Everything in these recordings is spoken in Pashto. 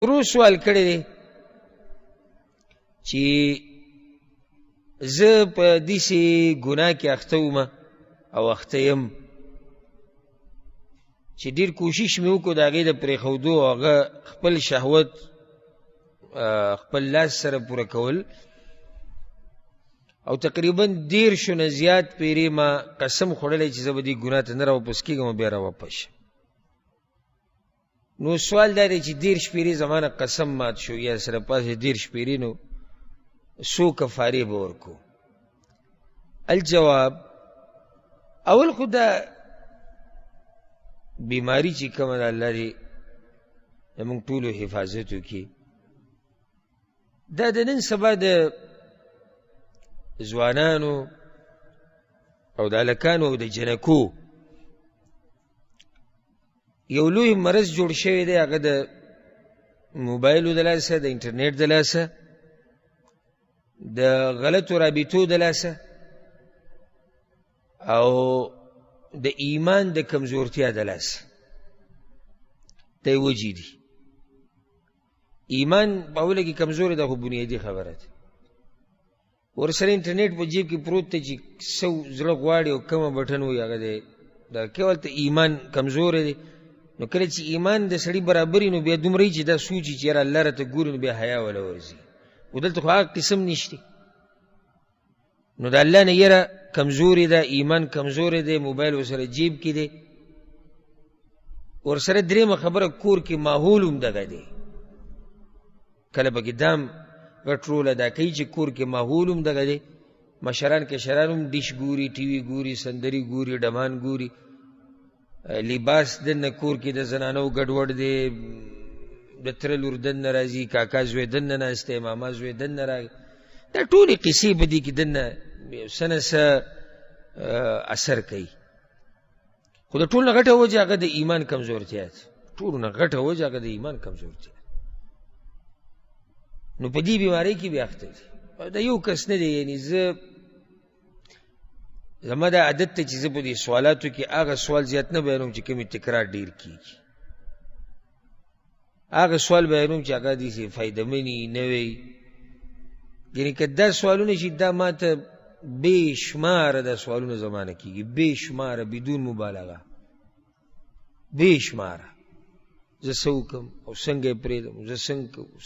ورو سوال کړی دی چې زه په داسې ګناه کې اخته وم او اخته یم چې ډېر کوشش مې وکړو د هغې د پرېښودو او هغه خپل شهوت خپل لاس سره پوره کول او تقریبا 10 نه زیات پیرې ما قسم خوړلی چې زه به دې ګناه ته نه راواپس کېږم او بیا راواپس شم. نو سوال دا دی چې 10 پیرې زما نه قسم مات شو یا سره پاسې 10 پیرې نو څو کفارې به ورکو؟ الجواب، اول خو دا بیماری چې کومه ده الله دې زموږ ټولو حفاظت وکړي، دا د نن سبا د ځوانانو او د هلکانو او د جنکو یو لوی مرض جوړ شوی دی، هغه د موبایلو د لاسه، د انټرنیټ د لاسه، د غلطو رابطو د لاسه او د ایمان د کمزورتیا د لاسه. دا یې وجې دي. ایمان په اوله کې کمزوري ده، خو بنیادي خبره ده. ورسره انټرنیټ په جیب کې پروت دی چې څه زړه غواړي او کومه بټن وي هغه دی، دا کول ته ایمان کمزوری دی. نو کله چې ایمان د سړي برابري نو بیا دومره چې دا سوچي چې یاره الله راته ګوري نو بیا حیا وله ورځي. خو دلته خو هغه قسم نشته. نو د الله نه یره کمزوري ده، ایمان کمزوری دی، موبایل ورسره جیب کې دی. ورسره درېیمه خبره کور کې ماحول هم دغه دی. کله پکې دام غټ رول ادا کوي چې کور کې ماحول هم دغه دی. مشران کشران هم ډیش ګوري، ټي وي ګوري، سندري ګوري، ډمان ګوري. لباس دننه کور کې د زنانو ګډوډ دی، د تره لور دننه راځي، کاکا زوی دننه ناست دی، ماما زوی دننه راغی. دا ټولې قصې به دي کې دننه څه نه څه اثر کوي. خو د ټول نه غټه وجه هغه د ایمان کمزورتیا ده. ټولو نه غټه وجه هغه د ایمان کمزورتیا ده. نو په دې بیمارۍ کې بیا اخته دي. دا یو کس نه دی، یعنې زما دا عادت ته چې زه په دې سوالاتو کې هغه سوال زیات نه بیانوم چې کومې تکرار ډېر کېږي. هغه سوال بیانوم چې هغه داسې فایدهمنې نه وي. یعنې که دا سوالونه چې دا ما ته بې شماره دا سوالونه زما نه کېږي، بې شماره، بدون مبالغه، بې شماره. زه څه وکړم او څنګه یې پرېږدم، زه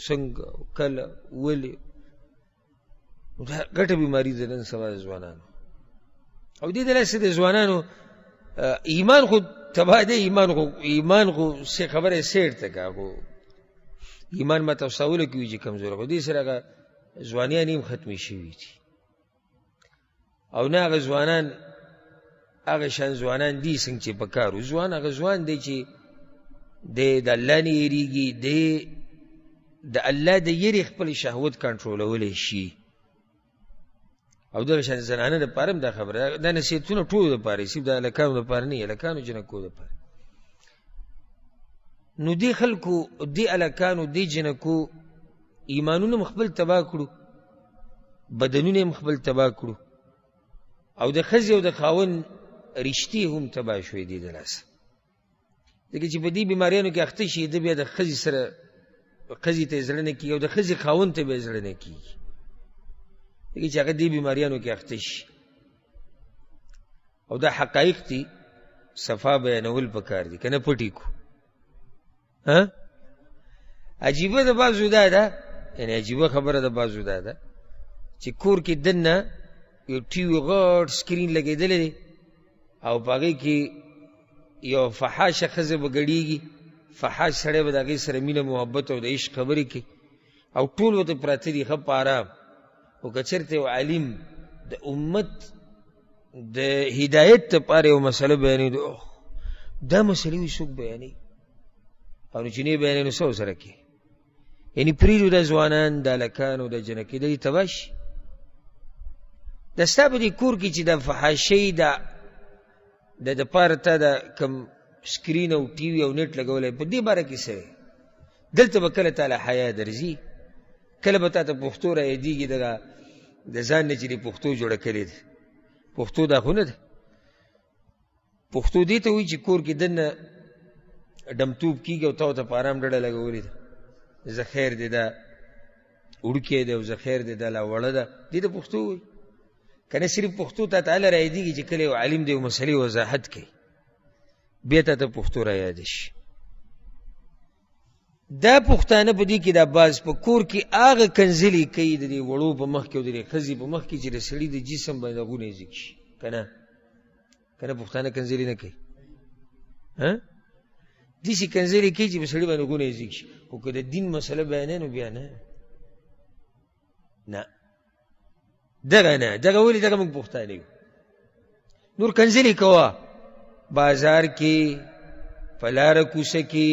څنګه او کله ولې. دا غټه بیماري ده نن سبا د ځوانانو. او دې د لاسه د ځوانانو ایمان خو تباه دی. ایمان خو څه خبره سیټ ته که خو ایمان ما تصوله کې وي چې کمزوره، خو دې سره هغه ځوانیان هم ختمې شوي دي. او نه هغه ځوانان هغه شان ځوانان دي څنګه چې په کار وو. ځوان هغه ځوان دی چې د الله نه یېرېږي، د الله د یېرې خپل شهوت کنټرولولی شي. او دغه شان زنانه دپاره هم دا خبره، دا نصیحتونه ټولو دپاره، صرف د هلکانو دپاره نه، هلکانو جنکو دپاره. نو دې خلکو، دې هلکانو، دې جنکو ایمانونه هم خپل تباه کړو، بدنونه هم خپل تباه کړو، او د ښځې او د خاوند رشتې هم تباه شوې دي د لاسه. ځکه چې په دې بیماریانو کې اخته شي، ده بیا د ښځې سره ښځې ته یې زړه نه کېږي او د ښځې خاوند ته به یې زړه نه کېږي. ځکه چې هغه دې بیماریانو کې اخته شي. او دا حقایق دي، صفا بیانول پکار دي، که نه پټې کو. عجیبه د بعضو دا ده، یعنې عجیبه خبره د بعضو دا ده چې کور کې دننه یو ټي وي غټ سکرین لګېدلی دی او په هغې کې یو فحاشه ښځه به ګډېږي، فحاش سړی به د هغې سره مینه محبت او د عشق خبرې کوي او ټول ورته پراته دي ښه په ارام. او که چېرته یو عالم د امت د هدایت دپاره یو مسله بیانوي، دا مسلې وي څوک بیانوي او نو چې نه یې بیانوي نو څه ورسره کوي؟ یعنې پرېږدو دا ځوانان، د هلکانو، د جنکۍ، دا دې تباه شي. دا ستا په دې کور کې چې د فحاشۍ د دپاره تا د کوم سکرین او ټي وي او نېټ لګولی، په دې باره کې څه دی؟ دلته به کله تاله حیا درځي، کله به تا ته پښتو را یادېږي د ځان نه چې دې پښتو جوړه کړې ده. پښتو دا خو نه ده. پښتو دې ته وایي چې کور کې دننه ډمتوب کېږي او تا ورته په ارام ډډه لګولې ده. زه خیر دی دا وړوکی دی او زه خیر دی دا لا وړه ده دې ته پښتو وایي که نه صرف پښتو ته تعالی رایادېږي چې کله یو عالم دی یو مسلې وضاحت کوي بیا ته پښتو رایادې شي دا پښتانه په دې کې دا باز په کور کې هغه کنځلې کوي د دې وړو په مخ کې او د دې ښځې په مخ کې چې د سړي د جسم باندې غونې ځګ شي که نه پښتانه کنځلې نه کوي داسې کنځلې کوي چې په سړي باندې غونې ځګ شي خو که د دین مسله بیانوي نو بیا نه دغه ولې دغه موږ پښتانه یو نور کنځلې کوه بازار کې په لاره کوڅه کې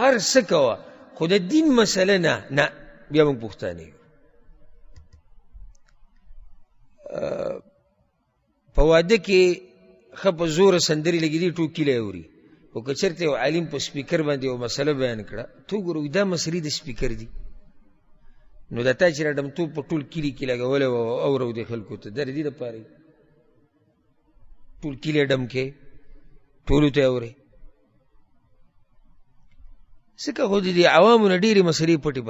هر څه کوه خو د دین مسله نه بیا موږ پښتانه یو په واده کې ښه په زوره سندرې لګېدي ټوکیلی اوري خو که چېرته یو عالم په سپیکر باندې یو مسله بیان کړه ته وګوره دا مسلې د سپیکر دي نو د تا چې راډمتوب په ټول کلي کې لګولی و اورو د خلکو ته دا د دې دپاره ټول کلي ډم کې ټولو ته اورې ځکه خو د دې عوامو نه ډېرې مسلې پټې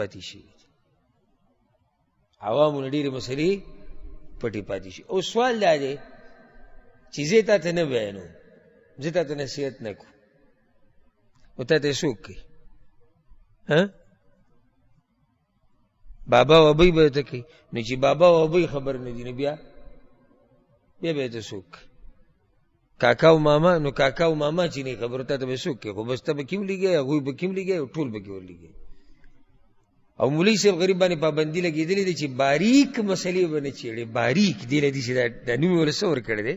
پاتې شي او سوال دا دی چې زه تا ته نه بیانوم زه تا ته نصیحت نه کوم نو تا ته یې څوک کوي بابا و ابۍ به ته کوي نو چې بابا و ابۍ خبر نه دي نو بیا به یې ته څوک کوي کاکا او ماما نو کاکا او ماما چې نه خبرو ته به څوک کوي خو بس ته به کې هم لګي هغوی به کې هم لګي او ټول به کې ورلګي او مولوي صاحب غریب باندې پابندي لګېدلې دی چې باریک مسلې به نه چېړې باریک دې له دې چې دا نوم یې ورله څه ورکړی دی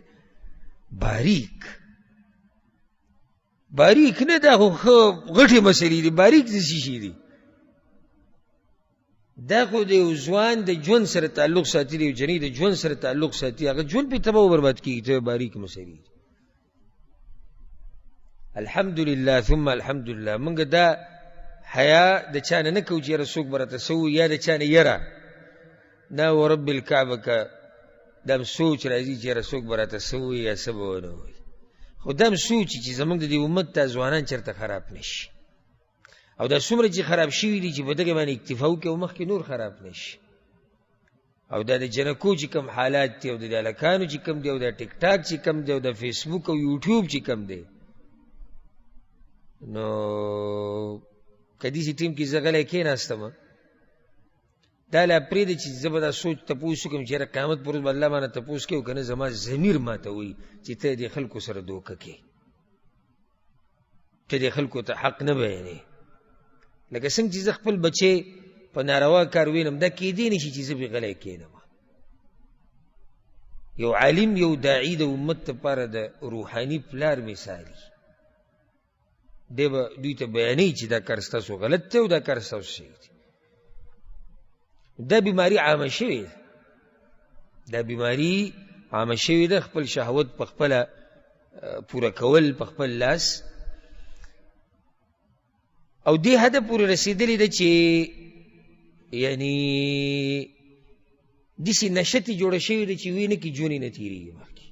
باریک نه دا خو ښه غټې مسلې دي باریک څه شي دي دا خو د یو ځوان د ژوند سره تعلق ساتي د یو جنۍ د ژوند سره تعلق ساتي هغه ژوند پې تباه و برباد کېږي ته باریک مسلې دي الحمدلله ثم الحمدلله موږ دا حیا د چا نه نه کوو چې یاره څوک به راته څه ووایي یا د چا نه یره نه ورب الکعبه که دا هم سوچ راځي چې یاره څوک به راته څه ووایي یا څه به ونه وایي خو دا هم سوچ چې زموږ د دې امت دا ځوانان چېرته خراب نه شي او دا څومره چې خراب شوي دي چې په دغې باندې اکتفا وکړي او مخکې نور خراب نه شي او دا د جنکو چې کوم حالات دي او د هلکانو چې کوم دي او د ټیک ټاک چې کوم دی او د فیسبوک او یوټیوب چې کوم دی نو که داسې ټیم کې زه غلی کېناستم دا لا پرېږده چې زه به دا سوچ تپوس وکړم چې یاره قیامت پر ورځ به الله مانه تپوس کوي او که نه زما ضمیر ماته وایي چې ته دې خلکو سره دوکه کوې ته دې خلکو ته حق نه بیانې لکه څنګه چې زه خپل بچې په ناروا کار وینم دا کېدی نه شي چې زه پرې غلی کېنم یو عالم یو داعي د امت دپاره د روحاني پلار مثالي دی به دوی ته بیانوي چې دا کار ستاسو غلط دی او دا کار ستاسو صحیح دی دا بیماري عامه شوې ده خپل شهوت په خپله پوره کول په خپل لاس او دې حده پورې رسېدلې ده چې یعنی داسې نشتې جوړه شوې ده چې وینه کې جونې نه تېرېږي مخکې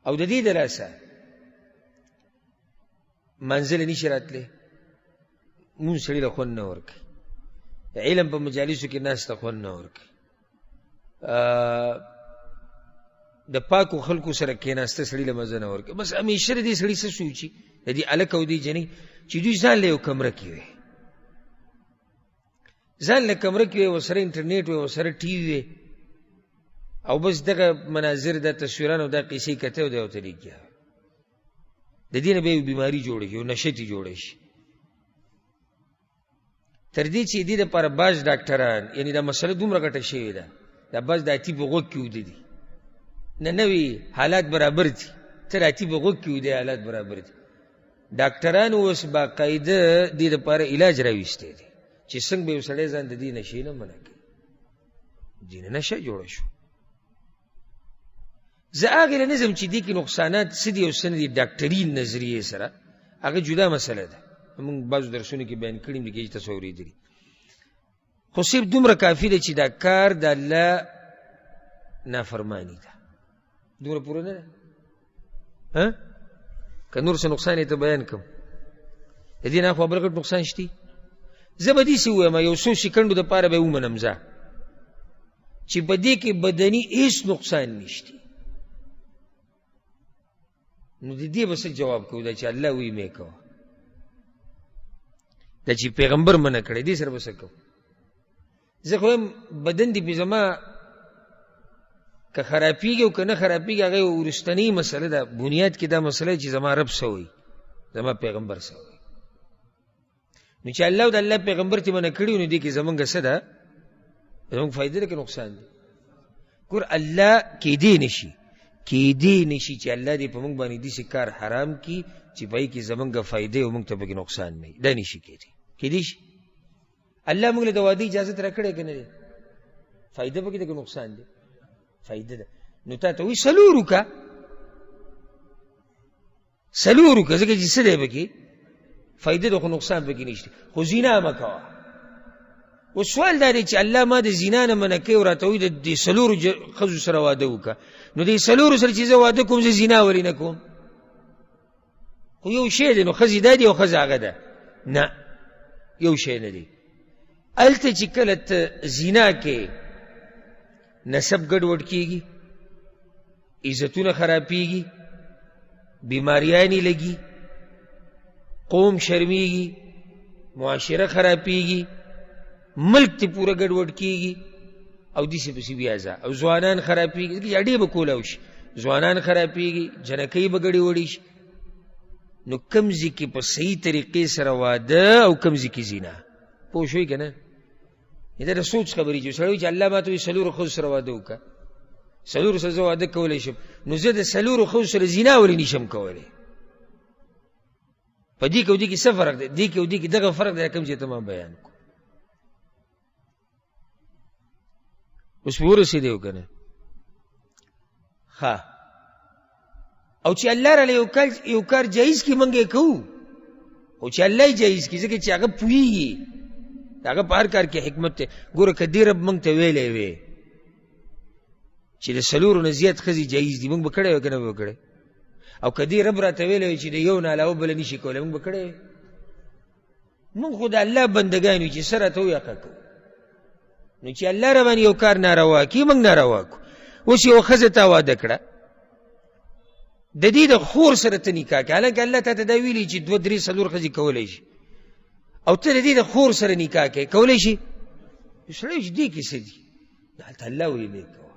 او د دې د لاسه منزل نشي راتلی مونږ سړي له خوند نه ورکوي علم په مجالسو کې ناست ته خوند نه ورکوي د پاکو خلکو سره کېناسته سړي له مزه نه ورکوي بس همیشه د دې سړي څه سوچي د دې هلک او دې جنۍ چې دوی ځان له یو کمره کې وي ځان له کمره کې وي ورسره انټرنیټ وي ورسره ټي وي وي او بس دغه مناظر دا تصویران او دا قیسې کتې او دا ورته لیکي د دې نه به یو بیماري جوړه شي یو نشتې جوړه شي تر دې چې دې دپاره بعض ډاکټران یعنې دا مسله دومره ګټه شوې ده دا بعض د اتي په غوږ کې اوده دي نه نوي حالات برابر دي ته د اتي په غوږ کې اوده حالات برابر دي ډاکټران اوس باقاعده دې دپاره علاج راویستی دی چې څنګه به یو سړی ځان د دې نشې نه منع کوي ځینې نشه جوړه شو زه هغې له نظم چې دې کې نقصانات څه دي او څه نه دي ډاکټري نظریې سره هغه جدا مسله ده موږ بعضو درسونو کې بیان کړي دي چې تاسو اورېدلي خو صرف دومره کافي ده چې دا کار د الله نافرماني ده دومره پوره نه ده که نور څه نقصان یې ته بیان کړم د دې نه خو بل غټ نقصان شته. زه به داسې ووایم یو څو سکندو دپاره به یې ومنم زه چې په دې کې بدني هېڅ نقصان نشته. نو د دې به څه جواب کوو؟ دا چې الله وی مې کوه، دا چې پیغمبر منع کړی دې سره به څه کوو؟ زه خو یم بدن دې پې زما که خرابېږي او که نه خرابېږي هغه یو وروستنۍ مسله ده. بنیاد کې دا مسله چې زما رب څه وایي، زما پیغمبر څه وایي. نو چې الله او د الله پیغمبر ته منع کړي نو دې کې زمونږ څه ده؟ زمونږ فایده ده که نقصان دی؟ ګور الله کېدی نشي چې الله دې په مونږ باندې داسې کار حرام کړي چې په هغې کې زمونږ فایده او مونږ ته پکې نقصان نه وي. دا نشي کېدی شي. الله مونږ له د واده اجازت راکړی که نه دی؟ فایده پکې ده که نقصان دی؟ فایده ده. نو تا ته وایي څلور وکړه، ځکه چې څه دی پکې فایده ده خو نقصان پکې نشته. خو زنا مه کوه. اوس سوال دا دی چې الله ما د زنا نه منع کوي او راته وایي د دې څلورو ښځو سره واده وکړه. نو دې څلورو سره چې زه واده کوم زه زنا ولې نه کوم؟ خو یو شی دی. نو ښځې دا دی او ښځه هغه ده؟ نه، یو شی نه دی. هلته چې کله ته زنا کې نسب ګډوډ کېږي، عزتونه خرابېږي، بیماریانې لګي، قوم شرمېږي، معاشره خرابېږي، ملک ته پوره ګډوډ کېږي او داسې پسې بیا ځه او ځوانان خرابېږي. ځکه اډې به کولی شي، ځوانان خرابېږي، جنکۍ به ګډې وړې شي. نو کوم ځای کې په صحیح طریقې سره واده او کوم ځای کې زنا، پوه شوئ که نه؟ دا د سوچ خبرې چې سړی وایي چې الله ما ته وایي څلورو ښځو سره واده وکړه، څلورو سره زه واده کولی شم، نو زه د څلورو ښځو سره زنا ولې نشم کولی؟ په دې کې او دې کې څه فرق دی؟ دې کې او دې کې دغه فرق دی کوم چې ته ما بیان کړو. اوس پې ورسېدی او که نه؟ ښه، او چې الله راله یو کار جایز کړي موږ یې کوو، خو چې الله یې جایز کړي ځکه چې هغه پوهېږي د هغه په هر کار کې حکمت دی. ګوره که دې رب موږ ته ویلی وی چې د څلورو نه زیات ښځې جایز دي، موږ به کړی وی که نه به کړی؟ او که دې رب راته ویلی وی چې د یو نه علاوه بله نشي کولی، موږ به کړی وی؟ موږ خو د الله بندګان یو چې څه راته وایي هغه کوو. نو چې الله را باندې یو کار ناروا کړي موږ ناروا کړو. اوس یو ښځه تا واده کړه، د دې د خور سره ته نکاح کړه، حالانکه الله تا ته دا ویلي چې دوه درې څلور ښځې کولی شي، او ته د دې د خور سره نکاح کوې، کولی شي؟ سړی چې دې کې څه دي؟ هلته الله وایي مې کوه.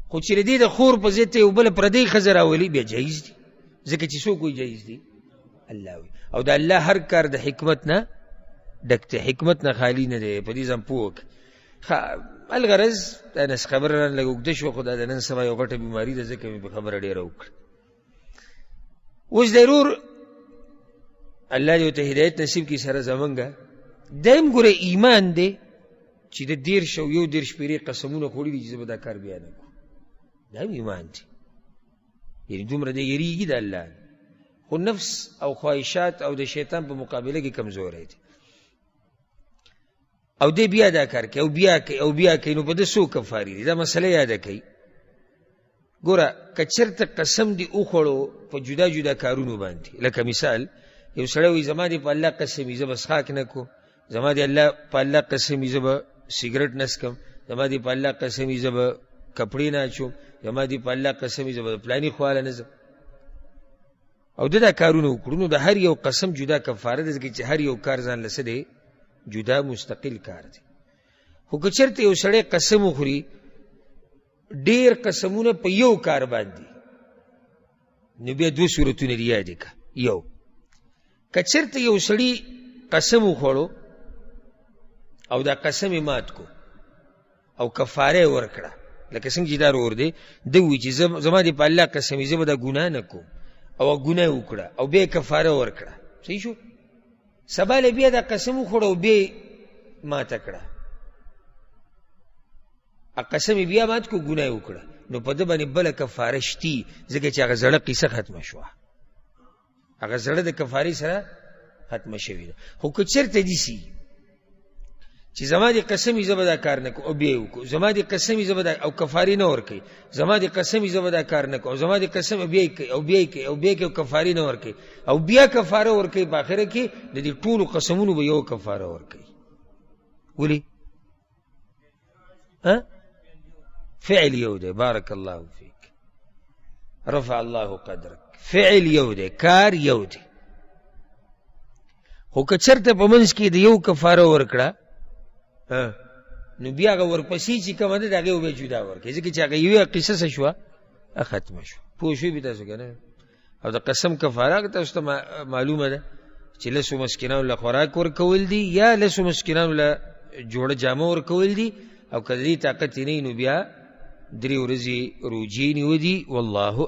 خو چې د دې د خور په ضد ته یو بله پردۍ ښځه راولي بیا جایز دي، ځکه چې څوک وایي جایز دي؟ الله وایي. او د الله هر کار د حکمت نه ډک دی، حکمت نه خالي نه دی. په دې ځان پوه کړه. الغرض دا نس خبره رانه لږ اوږده شوه، خو دا د نن سبا یو غټه بیماري ده ځکه مې په خبره ډېره وکړه. اوس ضرور الله دې ورته هدایت نصیب کړي سره زمونږه. دیم ګوره ایمان دی چې د 10 او 11 پیرې قسمونه خوړي دي چې زه به دا کار بیا نه کړم، دا هم ایمان دی. یعنې دومره دی یېرېږي د الله، خو نفس او خواهشات او د شیطان په مقابله کې کمزوری دی. او دی بیا دا کار کوي او بیا کوي، نو په ده څو کفارې دي؟ دا مسله یاده کوي. ګوره که چېرته قسم دې وخوړو په جدا جدا کارونو باندې، لکه مثال یو سړی وایي زما دې په الله قسم وي زه به څښاک نه کوم، زما دې په الله قسم وي زه به سګرټ نه څکم، زما دې په الله قسم وي زه به کپړې نه اچوم، زما دې په الله قسم وي زه به پلاني خواله نه ځم، او ده دا کارونه وکړو. نو د هر یو قسم جدا کفاره ده، ځکه چې هر یو کار ځان له څه دی؟ جدا مستقل کار دی. خو که چېرته یو سړی قسم وخوري ډېر قسمونه په یو کار باندې، نو بیا 2 صورتونه دي یاد کړه. یو که چېرته یو سړي قسم وخوړو او دا قسم یې مات کو او کفاره یې ورکړه، لکه څنګه چې دا رور دی، ده وایي چې زما دې په الله قسم وي زه به دا ګناه نه کوم، او ګناه یې وکړه او بیا یې کفاره ورکړه، صحیح شو؟ سبا له بیا دا قسم وخوړه او بیا یې ماته کړه، قسم یې بیا مات کو، ګناه یې وکړه، نو په ده باندې بله کفاره شتي، ځکه چې هغه زړه قصه ختمه شوه، هغه زړه د کفارې سره ختمه شوې ده. خو که چېرته داسې چې زما دې قسم وي زه به دا کار نه کوم او بیا یې وکړو، زما دې قسم وي زه به دا او کفارې نه ورکوي، زما دې قسم وي زه به دا کار نه کوم، زما دې قسم او بیا یې کوي او بیا یې کوي او بیا یې کوي او کفارې نه ورکوي او بیا کفاره ورکوي، په آخره کې د دې ټولو قسمونو به یو کفاره ورکوي. ولې؟ فعل یو دی. بارک الله فیک، رفع الله قدرک. فعل یو دی، کار یو دی. خو که چېرته په منځ کې د یو کفاره ورکړه نو بیا هغه ورپسې چې کومه ده د هغې به جدا ورکړي، ځکه چې هغه یوې قصه څه شوه ختمه شوه. پوه شوي به تاسو که نه؟ او د قسم کفاره تاسو ته معلومه ده چې لسو مسکینانو له خوراک ورکول دي یا لسو مسکینانو له جوړه جامه ورکول دي، او که د دې طاقت یې نه وي نو بیا 3 ورځې روجې نیولي. والله